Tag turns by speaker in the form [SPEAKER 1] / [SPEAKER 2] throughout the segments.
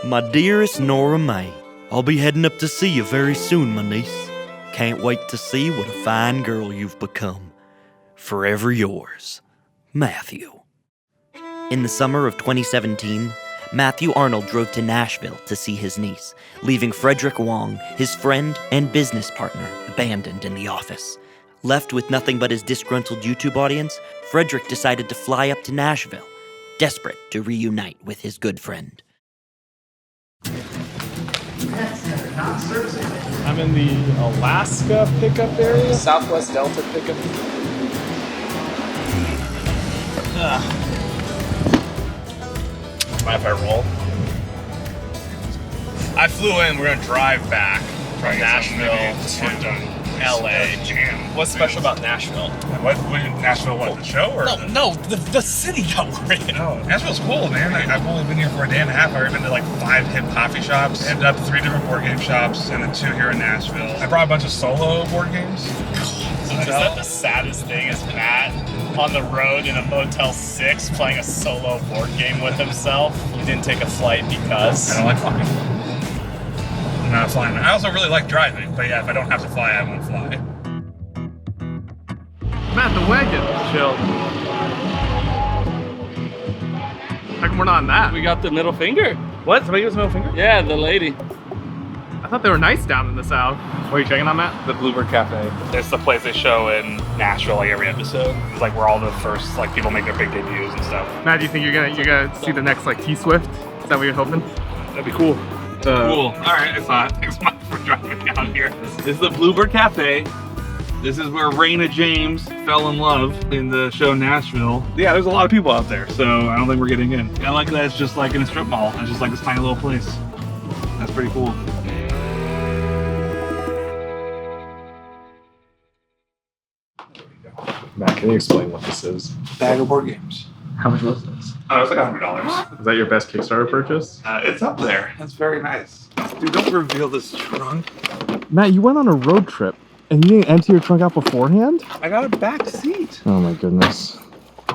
[SPEAKER 1] My dearest Nora May, I'll be heading up to see you very soon, my niece. Can't wait to see what a fine girl you've become. Forever yours, Matthew. In the summer of 2017, Matthew Arnold drove to Nashville to see his niece, leaving Frederick Wong, his friend and business partner, abandoned in the office. Left with nothing but his disgruntled YouTube audience, Frederick decided to fly up to Nashville, desperate to reunite with his good friend.
[SPEAKER 2] I'm in the Alaska pickup area.
[SPEAKER 3] Southwest Delta pickup.
[SPEAKER 4] Mind if I roll? I flew in, we're gonna drive back from Nashville to LA. What's special about Nashville?
[SPEAKER 5] What Nashville? What, the show or?
[SPEAKER 4] No, the city that we're in.
[SPEAKER 5] No, Nashville's cool, man. I've only been here for a day and a half. I've already been to like 5 hip coffee shops, ended up 3 different board game shops, and then 2 here in Nashville. I brought a bunch of solo board games.
[SPEAKER 4] Is that the saddest thing? Is Matt on the road in a Motel 6 playing a solo board game with himself? He didn't take a flight because
[SPEAKER 5] I don't like flying. I'm not flying. I also really like driving, but yeah, if I don't have to fly, I won't fly.
[SPEAKER 2] Matt, the wagon. Chill. How come we're not on that?
[SPEAKER 6] We got the middle finger.
[SPEAKER 2] What? Somebody gives middle finger?
[SPEAKER 6] Yeah, the lady.
[SPEAKER 2] I thought they were nice down in the south. What are you checking on, Matt?
[SPEAKER 5] The Bluebird Cafe. It's the place they show in Nashville like every episode. It's like where all the first like people make their big debuts and stuff.
[SPEAKER 2] Matt, do you think you're gonna see the next like T-Swift? Is that what you're hoping?
[SPEAKER 5] That'd be cool. Cool. All right, I saw it. Thanks much for driving down here.
[SPEAKER 6] This is the Bluebird Cafe. This is where Raina James fell in love in the show Nashville.
[SPEAKER 5] Yeah, there's a lot of people out there, so I don't think we're getting in. I like that it's just like in a strip mall. It's just like this tiny little place. That's pretty cool.
[SPEAKER 2] Matt, can you explain what this is?
[SPEAKER 5] Bag of board games.
[SPEAKER 2] How much was this?
[SPEAKER 5] Oh, it's like $100.
[SPEAKER 2] Is that your best Kickstarter purchase?
[SPEAKER 5] It's up there. It's very nice.
[SPEAKER 6] Dude, don't reveal this trunk.
[SPEAKER 2] Matt, you went on a road trip and you didn't empty your trunk out beforehand?
[SPEAKER 6] I got a back seat.
[SPEAKER 2] Oh my goodness.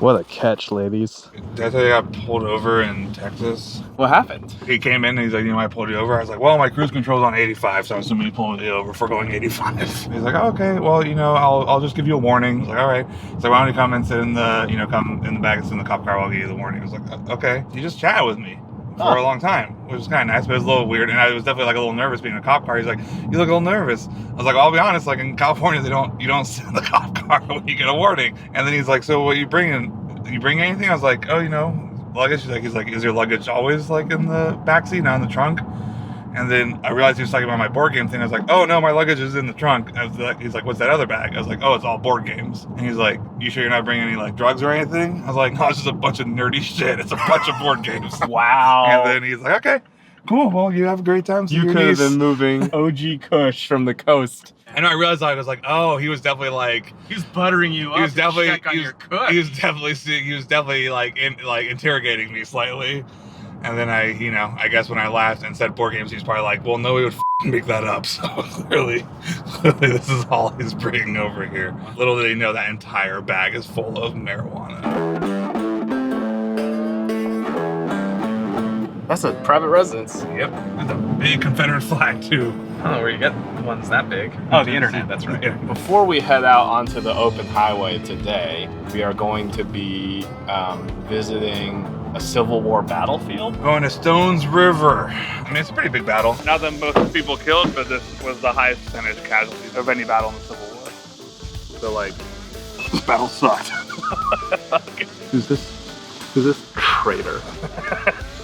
[SPEAKER 2] What a catch, ladies.
[SPEAKER 5] Did I tell you I got pulled over in Texas?
[SPEAKER 2] What happened?
[SPEAKER 5] He came in and he's like, you know why I pulled you over? I was like, well, my cruise control's on 85, so I'm assuming he pulled me over for going 85. He's like, oh, okay, well, you know, I'll just give you a warning. I was like, all right. He's like, why don't you come and sit in the, come in the back and sit in the cop car while I'll give you the warning. I was like, okay. He just chatted with me for a long time, which was kind of nice, but it was a little weird. And I was definitely like a little nervous being in a cop car. He's like, you look a little nervous. I was like, well, I'll be honest, like in California, you don't sit in the cop car when you get a warning. And then he's like, so what are you bringing? You bring anything? I was like, oh, luggage. He's like, is your luggage always like in the backseat, not in the trunk? And then I realized he was talking about my board game thing. I was like, oh no, my luggage is in the trunk. He's like, what's that other bag? I was like, oh, it's all board games. And he's like, you sure you're not bringing any like drugs or anything? I was like, no, it's just a bunch of nerdy shit. It's a bunch of board games.
[SPEAKER 6] Wow.
[SPEAKER 5] And then he's like, okay, cool. Well, you have a great time.
[SPEAKER 2] You could have been moving OG Kush from the coast.
[SPEAKER 5] And I realized I was like, oh, he was definitely like,
[SPEAKER 4] He was buttering you up.
[SPEAKER 5] he was definitely
[SPEAKER 4] to check on your cook.
[SPEAKER 5] he was definitely like interrogating me slightly. And then I guess when I laughed and said board games, he's probably like, well, no, he would make that up. So clearly this is all he's bringing over here. Little did he know that entire bag is full of marijuana.
[SPEAKER 3] That's a private residence.
[SPEAKER 5] Yep, with a big Confederate flag too.
[SPEAKER 3] I don't know where you get ones that big. Oh, the internet, that's right.
[SPEAKER 5] Yeah.
[SPEAKER 2] Before we head out onto the open highway today, we are going to be visiting a Civil War battlefield.
[SPEAKER 5] Going to Stones River. I mean, it's a pretty big battle.
[SPEAKER 6] Not the most people killed, but this was the highest percentage casualties of any battle in the Civil War. So like, this battle sucked.
[SPEAKER 2] Who's this traitor?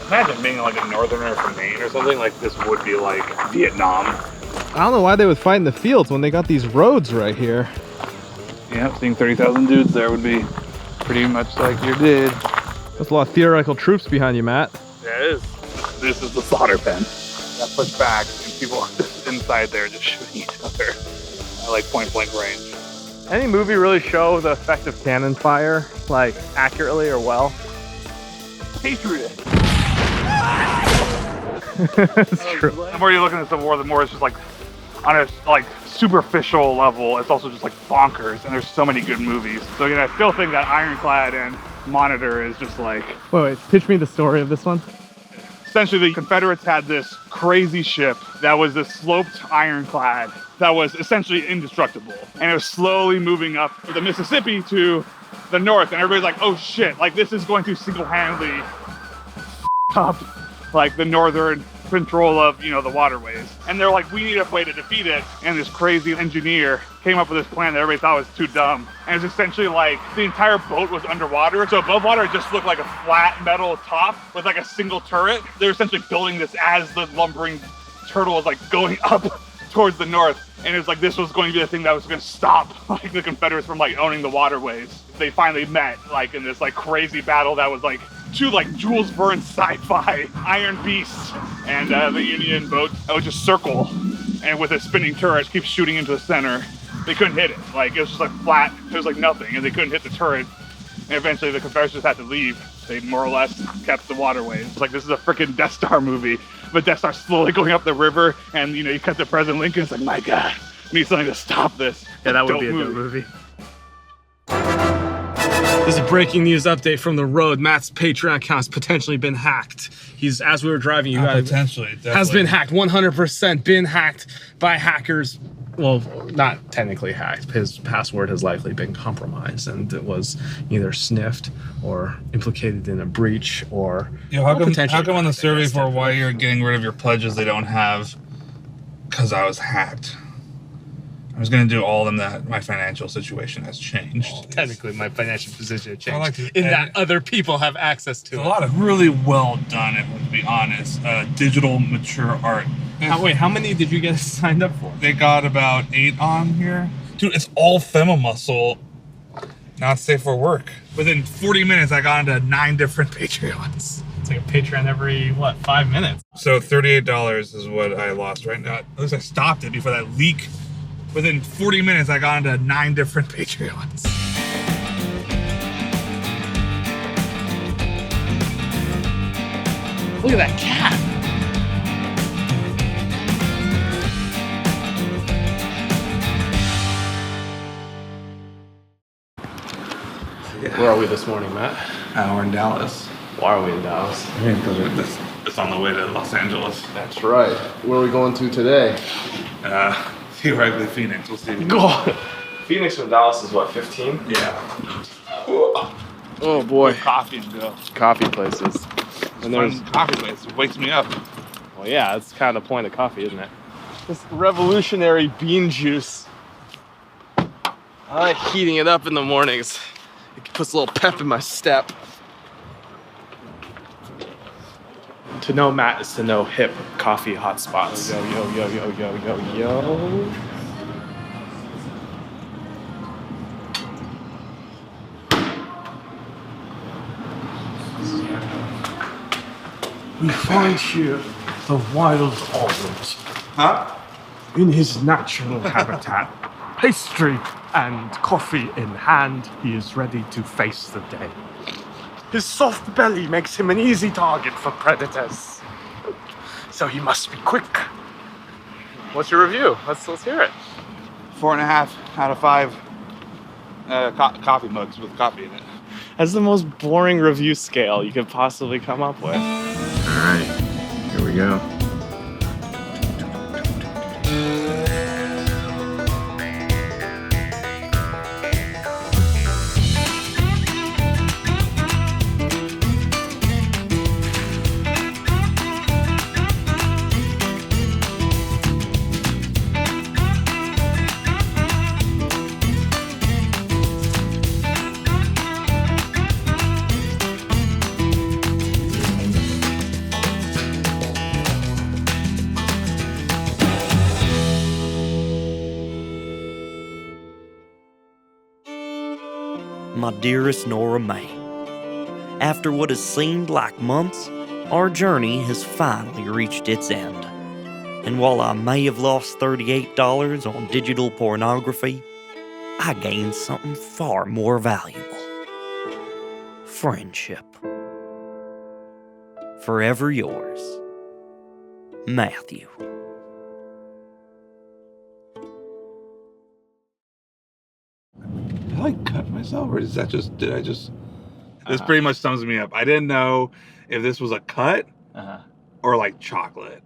[SPEAKER 5] Imagine being like a northerner from Maine or something, like this would be like Vietnam.
[SPEAKER 2] I don't know why they would fight in the fields when they got these roads right here.
[SPEAKER 6] Yeah, seeing 30,000 dudes there would be pretty much like you did.
[SPEAKER 2] There's a lot of theoretical troops behind you, Matt.
[SPEAKER 6] Yeah, it is. This is the slaughter pen. Got pushed back and people inside there just shooting each other at like point blank range.
[SPEAKER 2] Any movie really show the effect of cannon fire, like, accurately or well?
[SPEAKER 6] Patriot.
[SPEAKER 2] It's true.
[SPEAKER 6] The more you look at the Civil War, the more it's just like on a like superficial level. It's also just like bonkers, and there's so many good movies. So I still think that Ironclad and Monitor is just like.
[SPEAKER 2] Wait, pitch me the story of this one.
[SPEAKER 6] Essentially, the Confederates had this crazy ship that was this sloped ironclad that was essentially indestructible. And it was slowly moving up the Mississippi to the north. And everybody's like, oh shit, like this is going to single-handedly up like the northern control of, you know, the waterways. And they're like, we need a way to defeat it. And this crazy engineer came up with this plan that everybody thought was too dumb. And it's essentially like the entire boat was underwater. So above water, it just looked like a flat metal top with like a single turret. They're essentially building this as the lumbering turtle is like going up towards the north. And it's like, this was going to be the thing that was going to stop like the Confederates from like owning the waterways. They finally met like in this like crazy battle that was like two like Jules Verne sci-fi iron beasts. And the Union boat would just circle and with a spinning turret keep shooting into the center. They couldn't hit it. Like it was just like flat. It was like nothing, and they couldn't hit the turret. And eventually the Confederates just had to leave. They more or less kept the waterways. It's like this is a freaking Death Star movie, but Death Star slowly going up the river, and you know you cut to President Lincoln. It's like, my God, we need something to stop this.
[SPEAKER 3] Yeah, that would be a good movie. This is a breaking news update from the road. Matt's Patreon account has potentially been hacked. He's, as we were driving,
[SPEAKER 5] Potentially,
[SPEAKER 3] has been hacked. 100% been hacked by hackers. Well, not technically hacked. His password has likely been compromised, and it was either sniffed or implicated in a breach, or
[SPEAKER 5] how come on the survey for why you're getting rid of your pledges they don't have? Because I was hacked. I was going to do all of them that my financial situation has changed.
[SPEAKER 3] Technically, my financial position has
[SPEAKER 5] I
[SPEAKER 3] changed
[SPEAKER 5] like to
[SPEAKER 3] in
[SPEAKER 5] edit.
[SPEAKER 3] that other people have access to
[SPEAKER 5] It's
[SPEAKER 3] it.
[SPEAKER 5] a lot of really well done, to be honest, digital mature art.
[SPEAKER 3] Wait, how many did you get signed up for?
[SPEAKER 5] They got about 8 on here. Dude, it's all fema muscle, not safe for work. Within 40 minutes, I got into 9 different Patreons.
[SPEAKER 3] It's like a Patreon every, 5 minutes?
[SPEAKER 5] So $38 is what I lost right now. At least I stopped it before that leak. Within 40 minutes, I got into 9 different Patreons.
[SPEAKER 3] Look at that cat. Where are we this morning, Matt?
[SPEAKER 5] We're in Dallas.
[SPEAKER 3] Why are we in Dallas?
[SPEAKER 5] Because it's on the way to Los Angeles.
[SPEAKER 3] That's right. Where are we going to today?
[SPEAKER 5] Theoretically, Phoenix. We'll see.
[SPEAKER 3] Phoenix from Dallas is what, 15?
[SPEAKER 5] Yeah.
[SPEAKER 3] Oh boy.
[SPEAKER 6] Coffee and go.
[SPEAKER 3] Coffee places. And there's,
[SPEAKER 6] Coffee place. It wakes me up.
[SPEAKER 3] well, yeah, that's kind of the point of coffee, isn't it? This revolutionary bean juice. I like heating it up in the mornings. It puts a little pep in my step. To know Matt is to know hip coffee hotspots. Yo, yo, yo, yo, yo, yo, yo. We find here the wild orange.
[SPEAKER 5] Huh?
[SPEAKER 3] In his natural habitat, pastry and coffee in hand, he is ready to face the day. His soft belly makes him an easy target for predators. So he must be quick. What's your review? Let's hear it.
[SPEAKER 6] 4.5 out of 5 coffee mugs with coffee in it.
[SPEAKER 3] That's the most boring review scale you could possibly come up with.
[SPEAKER 7] All right, here we go.
[SPEAKER 1] My dearest Nora May, after what has seemed like months, our journey has finally reached its end. And while I may have lost $38 on digital pornography, I gained something far more valuable. Friendship. Forever yours, Matthew.
[SPEAKER 5] Did I cut myself, or is that just? Did I just? This pretty much sums me up. I didn't know if this was a cut or like chocolate.